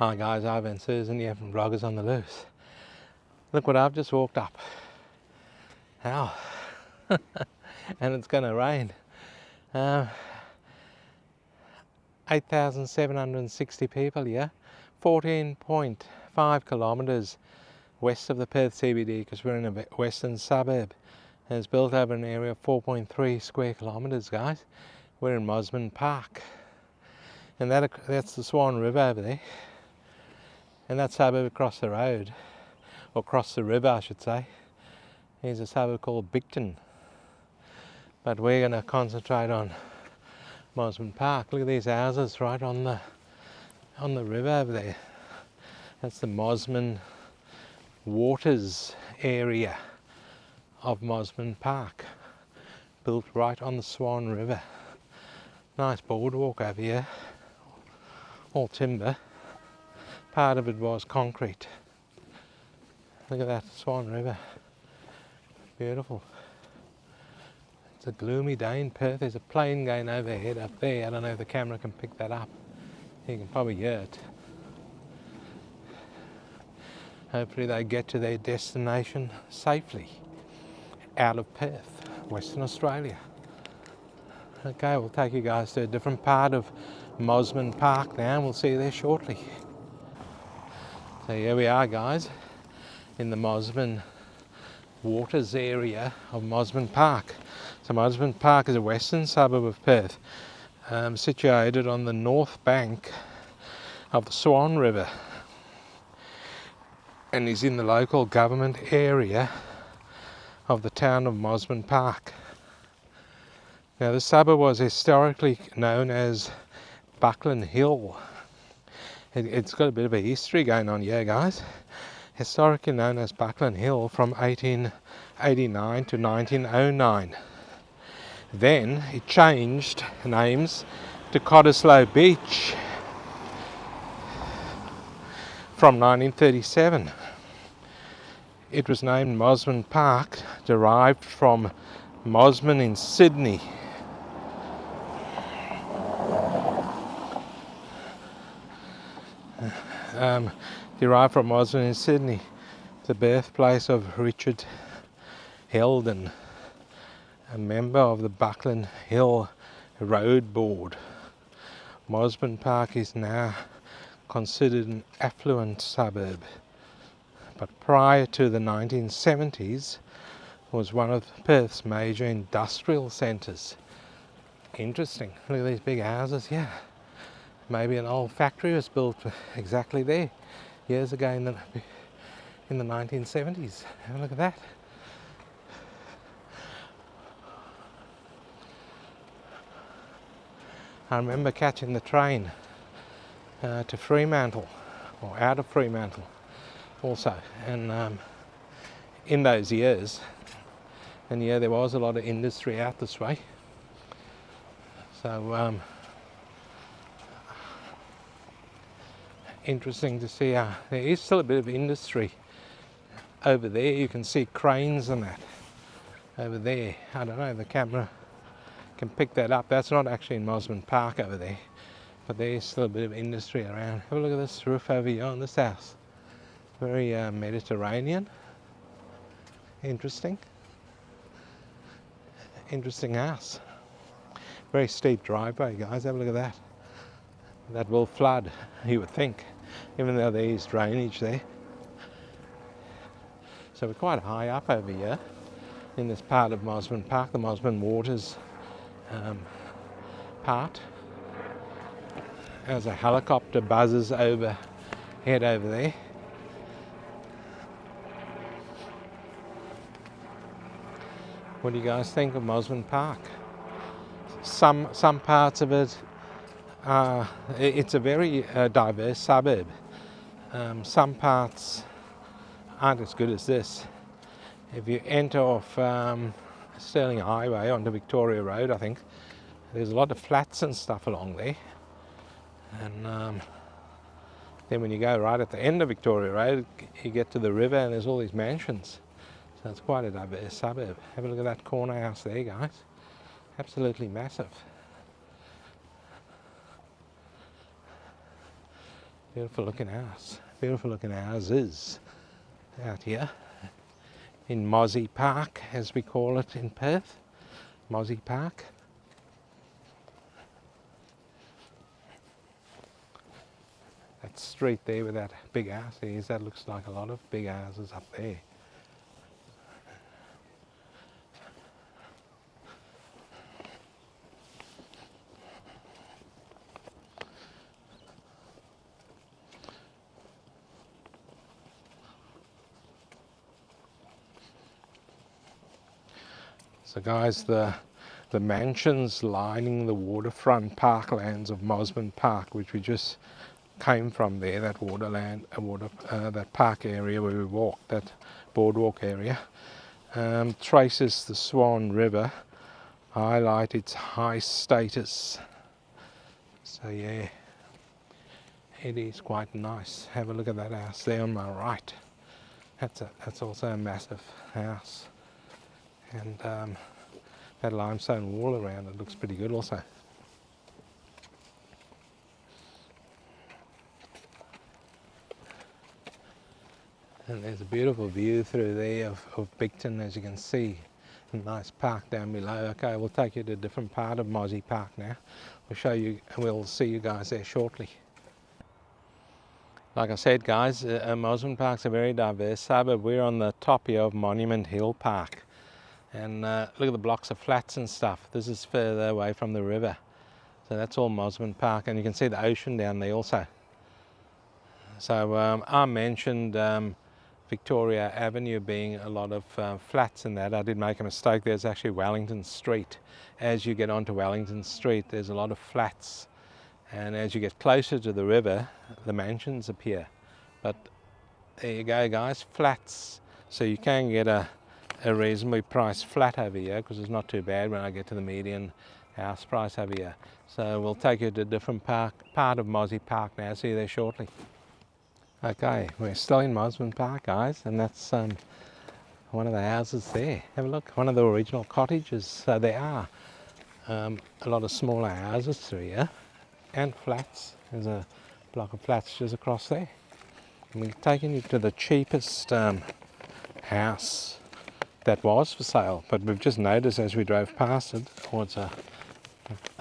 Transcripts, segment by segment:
Hi guys, Ivan and Susan here from Vloggers on the Loose. Look what I've just walked up. How? And it's going to rain. 8,760 people here. 14.5 kilometres west of the Perth CBD, because we're in a western suburb. And it's built over an area of 4.3 square kilometres, guys. We're in Mosman Park. And that's the Swan River over there. And that suburb across the road, or across the river I should say, is a suburb called Bigton. But we're going to concentrate on Mosman Park. Look at these houses right on the river over there. That's the Mosman Waters area of Mosman Park, built right on the Swan River. Nice boardwalk over here, all timber. Part of it was concrete. Look at that Swan River, beautiful. It's a gloomy day in Perth. There's a plane going overhead up there. I don't know if the camera can pick that up. You can probably hear it. Hopefully they get to their destination safely out of Perth, Western Australia. Okay, we'll take you guys to a different part of Mosman Park now, and we'll see you there shortly. So here we are, guys, in the Mosman Waters area of Mosman Park. So Mosman Park is a western suburb of Perth, situated on the north bank of the Swan River, and is in the local government area of the town of Mosman Park. Now the suburb was historically known as Buckland Hill. It's got a bit of a history going on here, guys. Historically known as Buckland Hill from 1889 to 1909. Then it changed names to Cottesloe Beach from 1937. It was named Mosman Park, derived from Mosman in Sydney. Derived from Mosman in Sydney, the birthplace of Richard Heldon, a member of the Buckland Hill Road Board. Mosman Park is now considered an affluent suburb, but prior to the 1970s was one of Perth's major industrial centres. Interesting. Look at these big houses here. Maybe an old factory was built exactly there years ago in the 1970s. Have a look at that. I remember catching the train to Fremantle, or out of Fremantle also, and in those years, and yeah, there was a lot of industry out this way. So interesting to see how there is still a bit of industry over there. You can see cranes and that over there. I don't know if the camera can pick that up. That's not actually in Mosman Park over there, but there is still a bit of industry around. Have a look at this roof over here on this house. Very Mediterranean. Interesting house. Very steep driveway, guys. Have a look at that. That will flood, you would think, even though there is drainage there. So we're quite high up over here in this part of Mosman Park, the Mosman Waters part. As a helicopter buzzes overhead over there. What do you guys think of Mosman Park? Some parts of it, it's a very diverse suburb. Some parts aren't as good as this. If you enter off Stirling Highway onto Victoria Road, I think, there's a lot of flats and stuff along there. And then when you go right at the end of Victoria Road, you get to the river and there's all these mansions. So it's quite a diverse suburb. Have a look at that corner house there, guys. Absolutely massive. Beautiful looking house. Beautiful looking houses out here in Mozzie Park, as we call it in Perth. Mozzie Park. That street there with that big house is, that looks like a lot of big houses up there. So guys, the mansions lining the waterfront parklands of Mosman Park, which we just came from there, that that park area where we walked, that boardwalk area, traces the Swan River, highlight its high status. So yeah, it is quite nice. Have a look at that house there on my right. That's also a massive house. And that limestone wall around it looks pretty good also. And there's a beautiful view through there of Bigton, as you can see. A nice park down below. Okay, we'll take you to a different part of Mozzie Park now. We'll show you, and we'll see you guys there shortly. Like I said, guys, Mosman Park's a very diverse suburb. We're on the top here of Monument Hill Park. And look at the blocks of flats and stuff. This is further away from the river. So that's all Mosman Park, and you can see the ocean down there also. So I mentioned Victoria Avenue being a lot of flats and that. I did make a mistake. There's actually Wellington Street. As you get onto Wellington Street, there's a lot of flats. And as you get closer to the river, the mansions appear. But there you go, guys, flats. So you can get a reasonably priced flat over here, because it's not too bad when I get to the median house price over here. So we'll take you to a different part of Mozzie Park now. See you there shortly. Okay, we're still in Mosman Park, guys, and that's one of the houses there. Have a look, one of the original cottages. So there are a lot of smaller houses through here and flats. There's a block of flats just across there. And we've taken you to the cheapest house that was for sale, but we've just noticed as we drove past it, it's a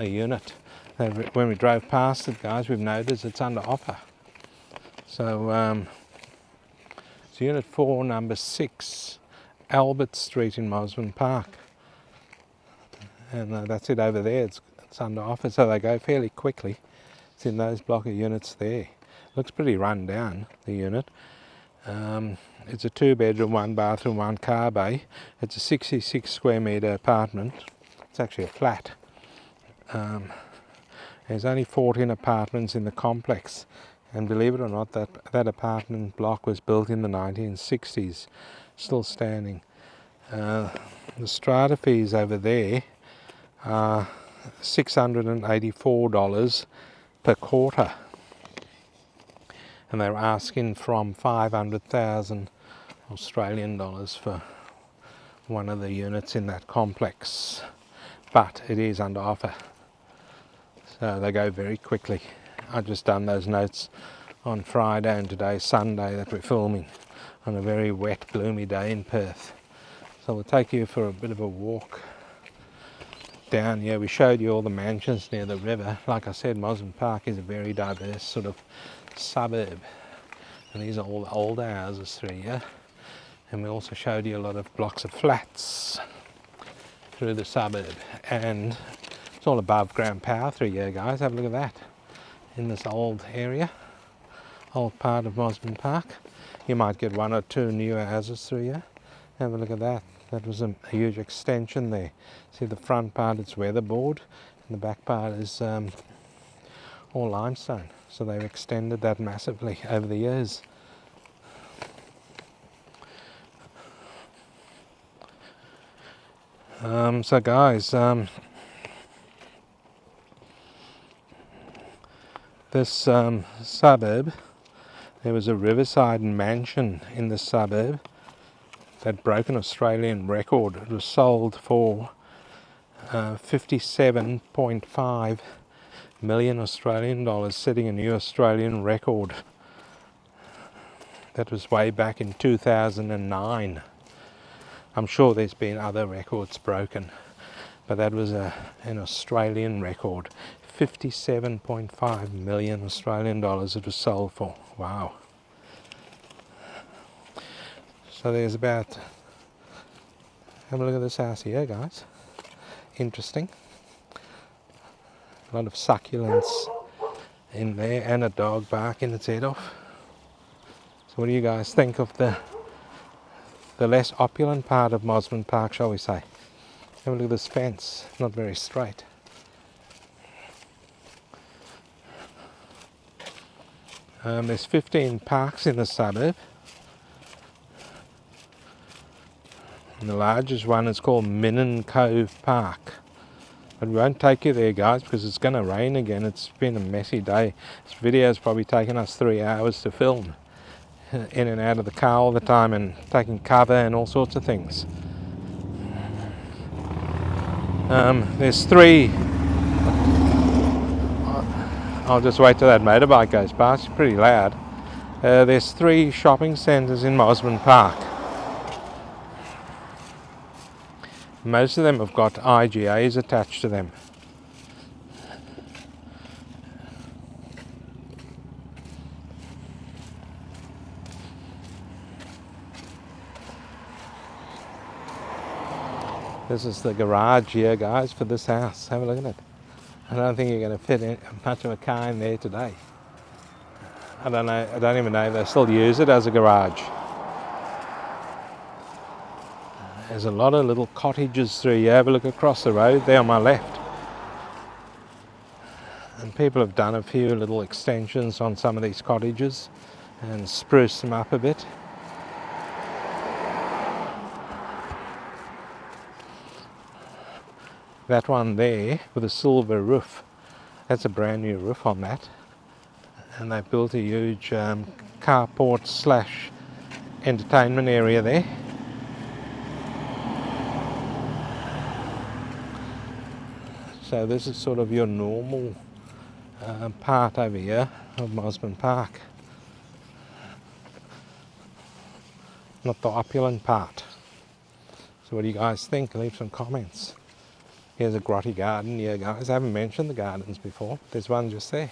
unit. When we drove past it, guys, we've noticed it's under offer. So it's Unit 4, number 6, Albert Street in Mosman Park. And that's it over there, it's under offer, so they go fairly quickly. It's in those block of units there. Looks pretty run down, the unit. It's a 2-bedroom, 1-bathroom, 1-car bay. It's a 66 square metre apartment. It's actually a flat. There's only 14 apartments in the complex. And believe it or not, that apartment block was built in the 1960s. Still standing. The strata fees over there are $684 per quarter. And they were asking from 500,000 Australian dollars for one of the units in that complex. But it is under offer. So they go very quickly. I've just done those notes on Friday, and today's Sunday that we're filming on a very wet, gloomy day in Perth. So we'll take you for a bit of a walk down here. We showed you all the mansions near the river. Like I said, Mosman Park is a very diverse sort of suburb, and these are all the older houses through here. And we also showed you a lot of blocks of flats through the suburb, and it's all above ground power through here, guys. Have a look at that. In this old area, old part of Mosman Park, you might get 1 or 2 newer houses through here. Have a look at that. That was a huge extension there. See the front part, it's weatherboard, and the back part is all limestone. So they've extended that massively over the years. So guys, this suburb, there was a riverside mansion in the suburb that broke an Australian record. It was sold for $57.5 million Australian dollars, setting a new Australian record. That was way back in 2009. I'm sure there's been other records broken, but that was an Australian record. 57.5 million Australian dollars it was sold for. Wow. So there's about, have a look at this house here, guys. Interesting. A lot of succulents in there and a dog barking its head off. So what do you guys think of the less opulent part of Mosman Park, shall we say? Have a look at this fence, not very straight. There's 15 parks in the suburb. And the largest one is called Minnan Cove Park. But we won't take you there, guys, because it's going to rain again. It's been a messy day. This video's probably taken us 3 hours to film. In and out of the car all the time and taking cover and all sorts of things. There's 3. I'll just wait till that motorbike goes past. It's pretty loud. There's 3 shopping centres in Mosman Park. Most of them have got IGAs attached to them. This is the garage here, guys, for this house. Have a look at it. I don't think you're going to fit much of a car in there today. I don't know. I don't even know if they still use it as a garage. There's a lot of little cottages through here. Have a look across the road there on my left. And people have done a few little extensions on some of these cottages and spruced them up a bit. That one there with a silver roof, that's a brand new roof on that. And they built a huge carport / entertainment area there. So this is sort of your normal part over here of Mosman Park. Not the opulent part. So what do you guys think? Leave some comments. Here's a grotty garden here, guys. I haven't mentioned the gardens before. There's one just there.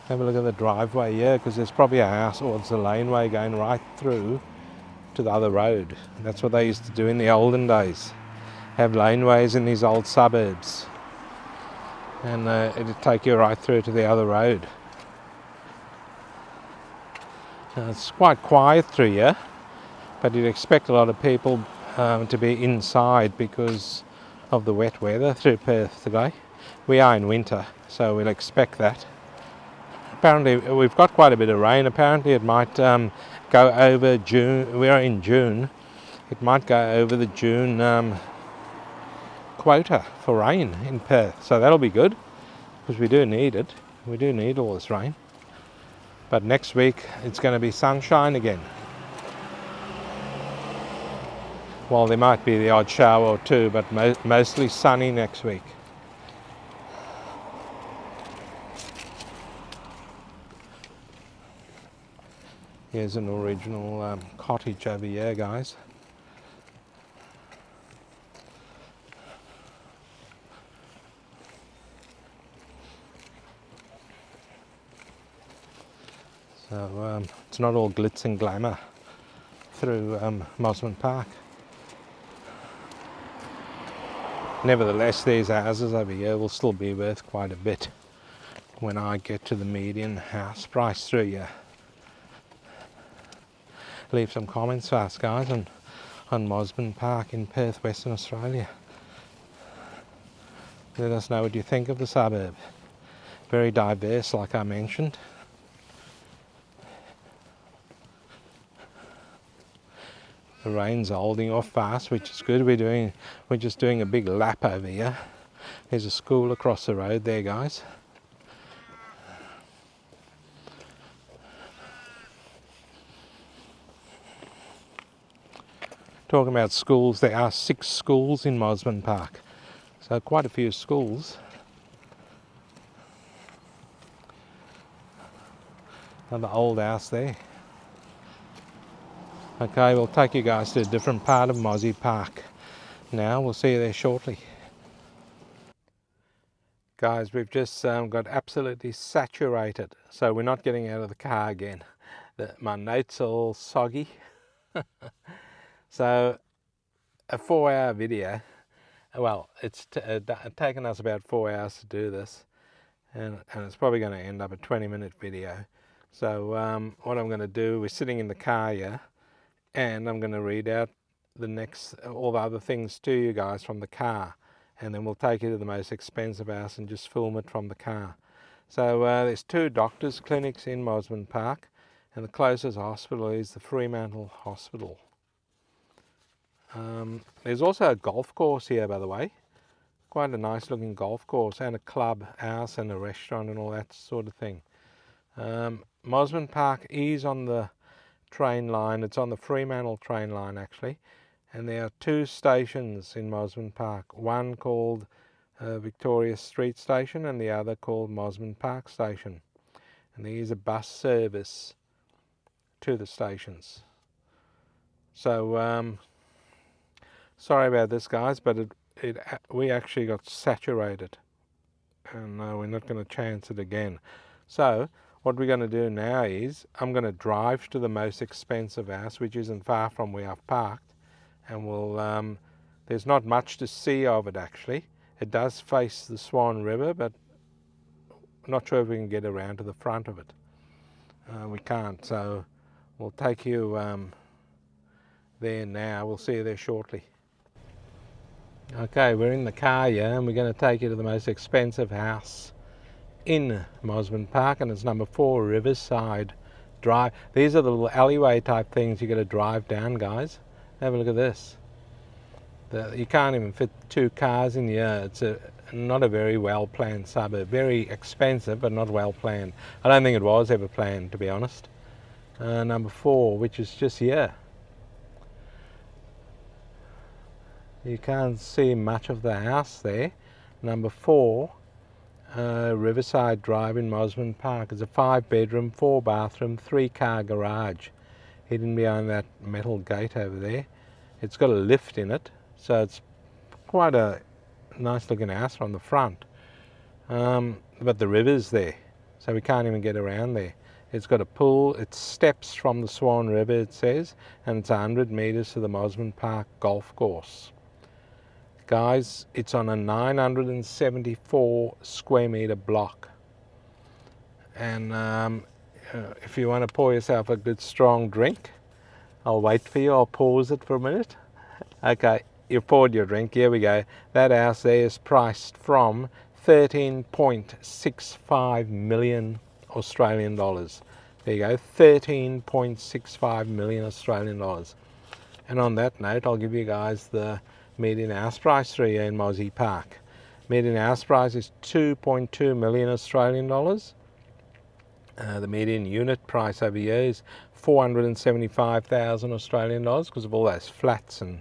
Have a look at the driveway here, because there's probably a house or it's a laneway going right through to the other road. That's what they used to do in the olden days. Have laneways in these old suburbs. And it'd take you right through to the other road. It's quite quiet through here. But you'd expect a lot of people to be inside because of the wet weather through Perth today. We are in winter, so we'll expect that. Apparently, we've got quite a bit of rain. Apparently, it might go over June. We are in June. It might go over the June quota for rain in Perth. So that'll be good, because we do need it. We do need all this rain. But next week, it's going to be sunshine again. Well, there might be the odd shower or two, but mostly sunny next week. Here's an original cottage over here, guys. So it's not all glitz and glamour through Mosman Park. Nevertheless, these houses over here will still be worth quite a bit when I get to the median house price through here. Leave some comments for us, guys, on Mosman Park in Perth, Western Australia. Let us know what you think of the suburb. Very diverse, like I mentioned. The rain's holding off fast, which is good. We're just doing a big lap over here. There's a school across the road there, guys. Talking about schools, there are 6 schools in Mosman Park. So quite a few schools. Another old house there. Okay, we'll take you guys to a different part of Mozzie Park. Now, we'll see you there shortly. Guys, we've just got absolutely saturated, so we're not getting out of the car again. My notes are all soggy. So, a 4-hour video. Well, it's taken us about 4 hours to do this, and it's probably going to end up a 20-minute video. So what I'm going to do, we're sitting in the car here, and I'm going to read out all the other things to you guys from the car, and then we'll take you to the most expensive house and just film it from the car. So there's 2 doctors' clinics in Mosman Park, and the closest hospital is the Fremantle Hospital. There's also a golf course here, by the way. Quite a nice looking golf course, and a club house and a restaurant and all that sort of thing. Mosman Park is on the train line. It's on the Fremantle train line actually, and there are 2 stations in Mosman Park, one called Victoria Street Station and the other called Mosman Park Station, and there is a bus service to the stations. So sorry about this, guys, but we actually got saturated, and we're not going to chance it again. So what we're going to do now is I'm going to drive to the most expensive house, which isn't far from where I've parked, and we'll there's not much to see of it actually. It does face the Swan River, but I'm not sure if we can get around to the front of it. We can't, so we'll take you there now. We'll see you there shortly. Okay, we're in the car here, and we're going to take you to the most expensive house in Mosman Park, and it's number 4 Riverside Drive. These are the little alleyway type things you got to drive down, guys. Have a look at this. You can't even fit 2 cars in here. It's not a very well planned suburb. Very expensive, but not well planned. I don't think it was ever planned, to be honest. Number 4, which is just here. You can't see much of the house there. Number 4, Riverside Drive in Mosman Park. It's a 5-bedroom, 4-bathroom, 3-car garage, hidden behind that metal gate over there. It's got a lift in it, so it's quite a nice looking house from the front. But the river's there, so we can't even get around there. It's got a pool. It steps from the Swan River, it says, and it's 100 metres to the Mosman Park golf course. Guys, it's on a 974 square metre block, and if you want to pour yourself a good strong drink, I'll wait for you. I'll pause it for a minute. Okay, you've poured your drink. Here we go. That house there is priced from 13.65 million Australian dollars. There you go, 13.65 million Australian dollars. And on that note, I'll give you guys the median house price for here in Mozzie Park. Median house price is 2.2 million Australian dollars. The median unit price over here is 475,000 Australian dollars because of all those flats and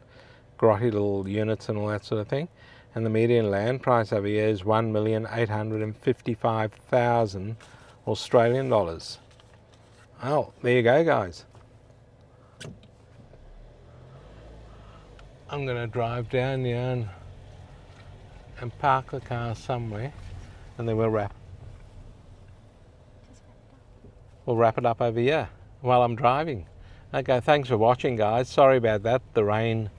grotty little units and all that sort of thing. And the median land price over here is 1,855,000 Australian dollars. Oh, there you go, guys. I'm going to drive down here and park the car somewhere, and then we'll wrap it up over here while I'm driving. Okay, thanks for watching, guys. Sorry about that. The rain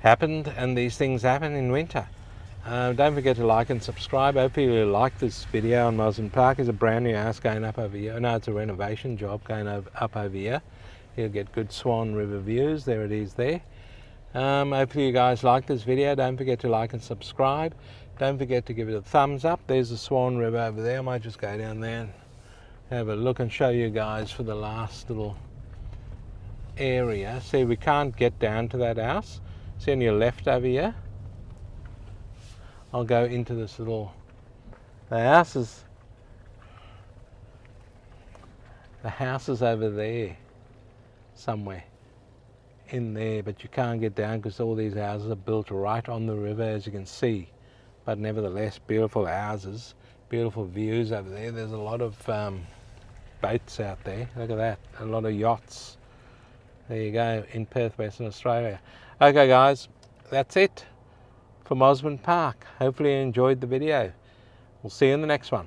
happened, and these things happen in winter. Don't forget to like and subscribe. Hopefully you like this video on Mosman Park. There's a brand new house going up over here. No, it's a renovation job going up over here. You'll get good Swan River views. There it is there. Hopefully you guys like this video. Don't forget to like and subscribe. Don't forget to give it a thumbs up. There's the Swan River over there. I might just go down there and have a look and show you guys for the last little area. See, we can't get down to that house. See on your left over here? I'll go into this little, the house is over there somewhere. in there, but you can't get down because all these houses are built right on the river, as you can see. But nevertheless, beautiful houses, beautiful views over there. There's a lot of boats out there. Look at that, a lot of yachts. There you go, in Perth, Western Australia. Okay guys, that's it for Mosman Park. Hopefully you enjoyed the video. We'll see you in the next one.